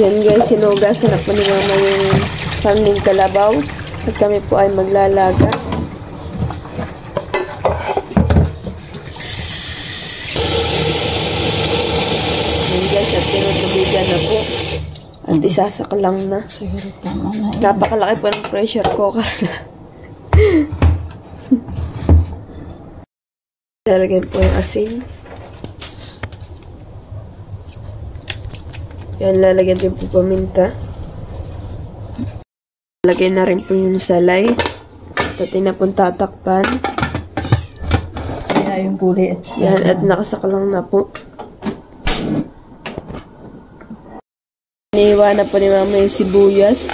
Yan guys, sinugasan na po ni Mama yung karning kalabaw. At kami po ay maglalaga. Yan guys, at tinutubigan na po. At isasaklang na. Siguro tama na. Napakalaki po ng pressure cooker na. Lalagyan po yung asin. Yan, lalagyan din po paminta. Lalagyan na rin po yung salay. Pati na pong tatakpan. Kaya yung gulay at Yan, at nakasaklang na po. Iniiwa na po ni Mama yung sibuyas.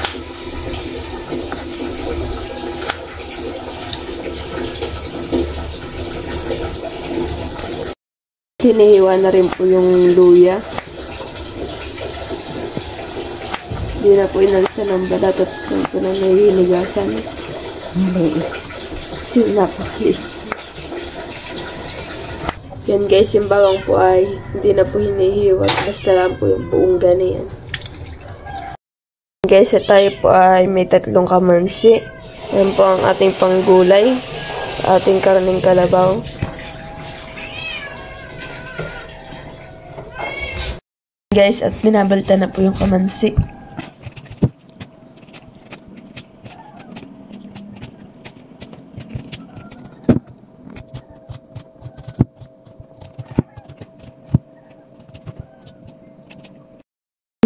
Hinihiwa na rin po yung luya. Hindi na po inalisa ng balat at ito na nahihiligasan. Napakali. Yan guys, yung bawang po ay hindi na po hinihiwat. Basta lang po yung buong ganyan. Guys, tayo po ay may 3 kamansi. Yan po ang ating panggulay. Ating karning kalabaw. Guys, at binabalta na po yung kamansi.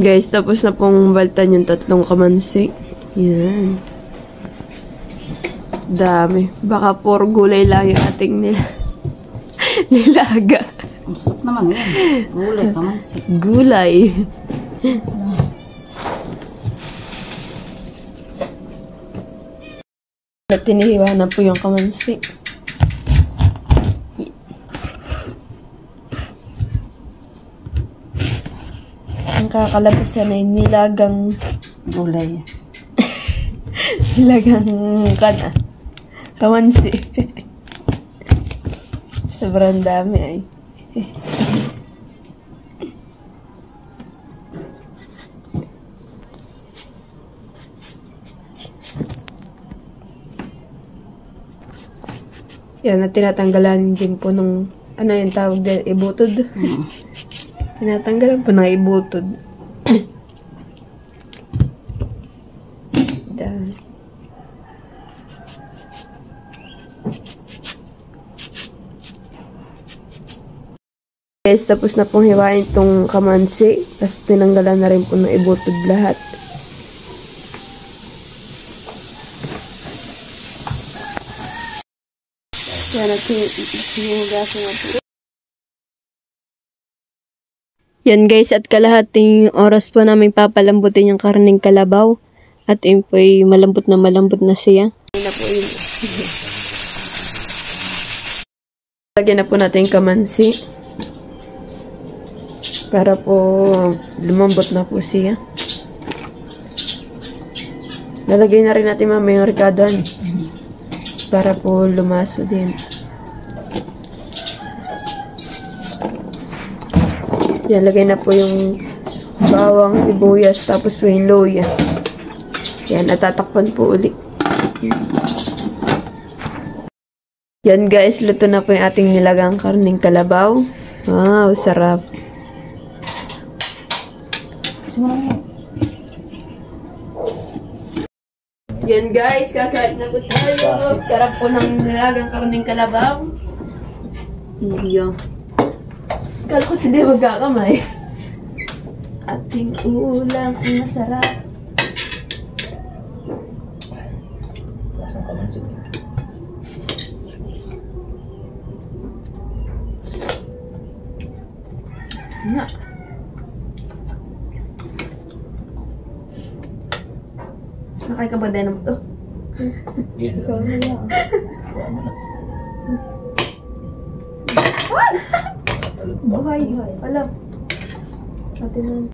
Guys, tapos na pong baltan yung 3 kamansi. Yan. Dami. Baka puro gulay lang yung ating nilaga. Ang sarap naman yan. Gulay, kamansi. Gulay. At tinihiwa na po yung kamansi. Ang kakalabasan ay nilagang Gulay. nilagang kamansi. Sobrang dami ay. Yan, at tinatanggalan din po nung, ano yung tawag din, ibutod. Tinatanggalan po ng ibutod. Dahil. Guys, tapos na pong hiwain itong kamansi. Tapos tinanggalan na rin po ng ibutod lahat. Yan, at sinugasan na po. Yan guys, at kalahating oras po namin papalambutin yung karning kalabaw. At yun po ay malambot na siya. Yan na po yun. Lagyan na po natin yung kamansi. Para po lumambot na po siya. Lalagay na rin natin mamaya yung ricadon. Para po lumaso din. Yan, lagay na po yung bawang, sibuyas, tapos po yung luya. Yan, at tatakpan po ulit. Yan guys, luto na po yung ating nilagang karning kalabaw. Wow, sarap. Yan guys, kakain na po tayo. Sarap po ng nilagang karning kalabaw. Iyo. Kala ko si Dave magkakamay. Ating ulam ang masarap. Lasang kamansi. Na. Nakay ka ba din mo to? Yan. Ikaw na lang. Kuha mo na. Buhay. Alam. Atin na.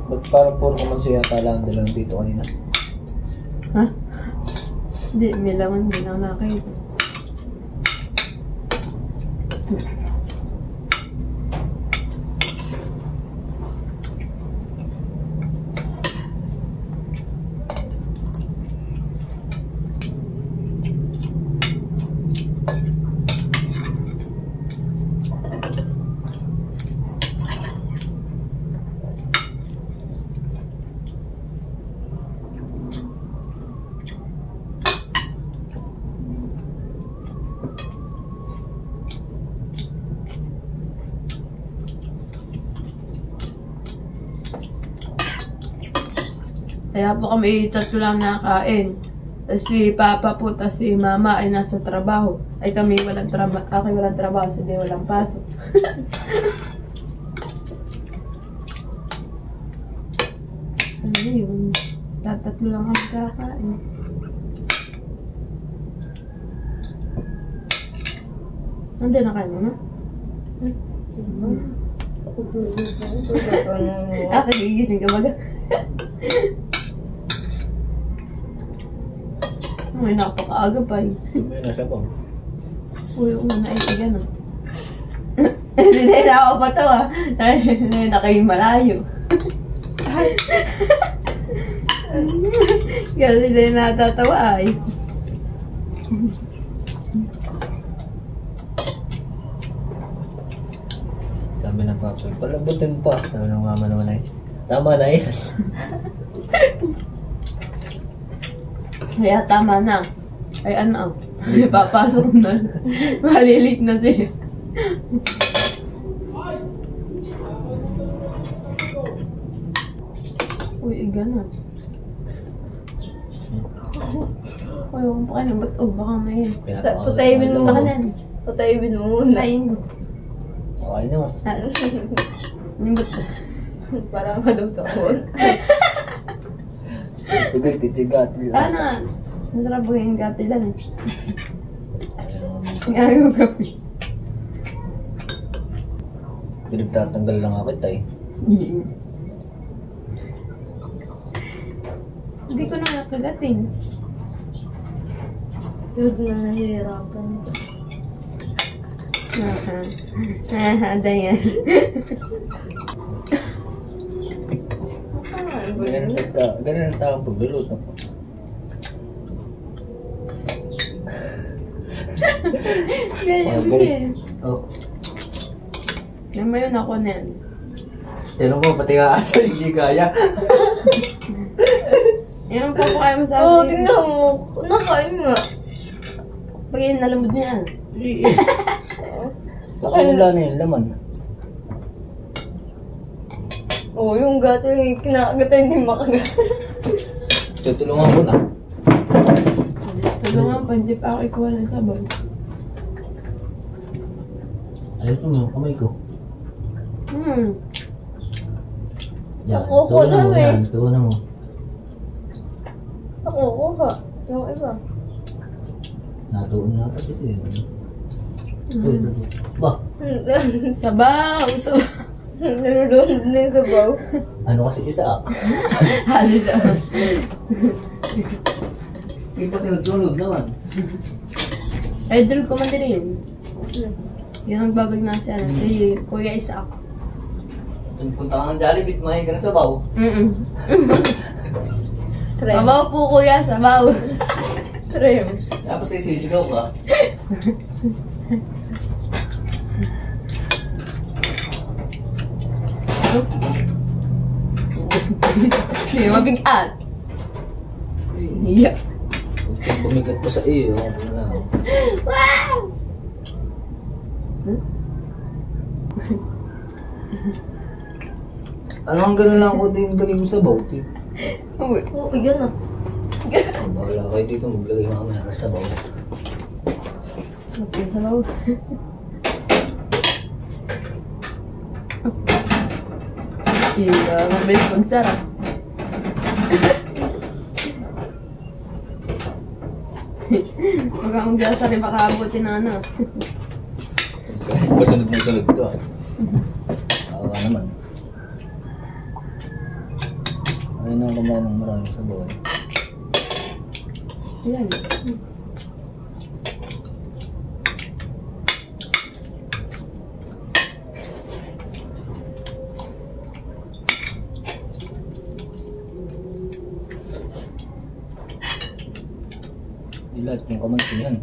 Ba't parang puro kamansi yata lang dala ng dito kanina? Ha? Hindi, may laman din ako nakakita. Kaya po kami tatlo lang nakain. Tapos si Papa po, tapos si Mama ay nasa trabaho. Ay kami walang trabaho, ako walang trabaho, so di walang pasok. Ano yun? Tatlo lang kami kakain. Hindi na kayo na? Gigising ka baga? May napakaaga pa eh. May nasa pa. Uy, una ay gano'n. Hindi na ako patawa. Hindi na kayo malayo. Kasi hindi natatawa ay. Sabi ng papa, palabutin pa. Sabi ng mama naman ay, tama na yan. Kaya tama na. Ay ano, papasok na. Malilit na siya. Uy, gano'n. Uy, huwag pa kayo. Ba't? Oh, baka may... Patayibin mo Baka muna. nan. Patayibin mo muna. Patayin mo. Okay naman. Yung ba't? Parang madot ako. Tigay, titigat. Ano nga? Nasarap ba yung gapi lang eh. Ngayon gapi. Pinagtatanggal lang ako tayo. Hindi ko na nakagating. Yun na nahihirapan. Dayan. Ganun ang taong pagluluto. Ganyan din. Oh. Namayon ako na yan. Tinong mo, pati nga asa, hindi kaya. Yan ang papakain mo sa Oo, akin. tingnan mo. Nakain nga. Pag yung nalambod niya. Baka nila na yung laman. Oo, yung gato yung kinakagat ay hindi makagat. Tutulungan ko na. Tulungan pa, hindi pa ako ikuha ng sabon. Ayun mo, kamay ko. Yan, Ako, tuunan mo lang eh. yan, tuunan mo. Ako, kuha. Yung iba. Natuon na pati siya. Ba, Sabaw! Sabaw! Nalulunod na yung sabaw. ano kasi isa? Halos ako. Hindi pa sinagsunog naman. Idol ko man din yun. Yan ang babag na si, ano, si Kuya Isaac. Kung punta ka ng Jollibee, mahin ka na sabaw. Sabaw po kuya, sabaw. Trim. Dapat ay sisigaw ka. Hindi, mabigat. Yeah. Huwag kang bumigat pa sa iyo. Ano na. Wow! Ano ang gano'n lang ako din lagay mo sa boat eh. Uy. Oo, bigyan na. Bahala kayo dito maglagay mamaya sa boat. Okay, sabaw. Iya, mabilis magsarap. Huwag kang magyasari, baka abutin na ano. Basunod mo sunod to ah. Awa naman. Ayun ang kumain ng maraming sabaw. Yan. Di lahat ng kamansi yan.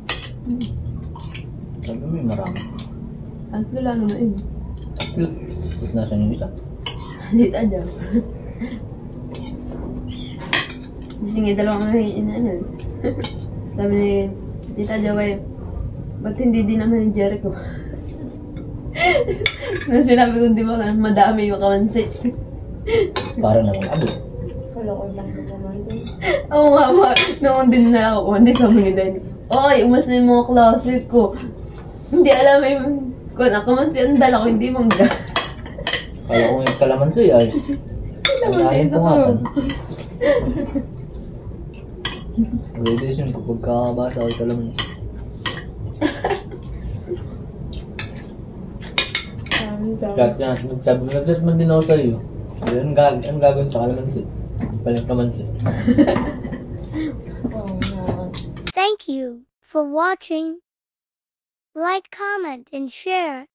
Sabi mo yung marami. At wala naman yun. Tatlo. Ba't nasan yung isa? Dito daw. Kasi nga dalawang ano. Sabi ni Tita Jaway, ba't hindi din naman yung Jericho? Nung sinabi ko, di ba, madami yung kamansi. Para namang abot. Wala ko lang naman doon. Oo nga, noon din na ako. Hindi sabi ni Daddy, oy, umas na yung mga klase ko. Hindi alam yung, kung kamansi ang dala ko, hindi mangga. Kala ko yung kalamansi ay. Kalahin ko nga tan. Mag-edition ko pagkabasa ko yung kalamansi. Kahit nga, nagsabi ko, nag-dress man din ako sa'yo. Sabi, ang gagawin sa kalamansi? Palang kamansi. Oo nga. Thank you for watching. Like, comment, and share.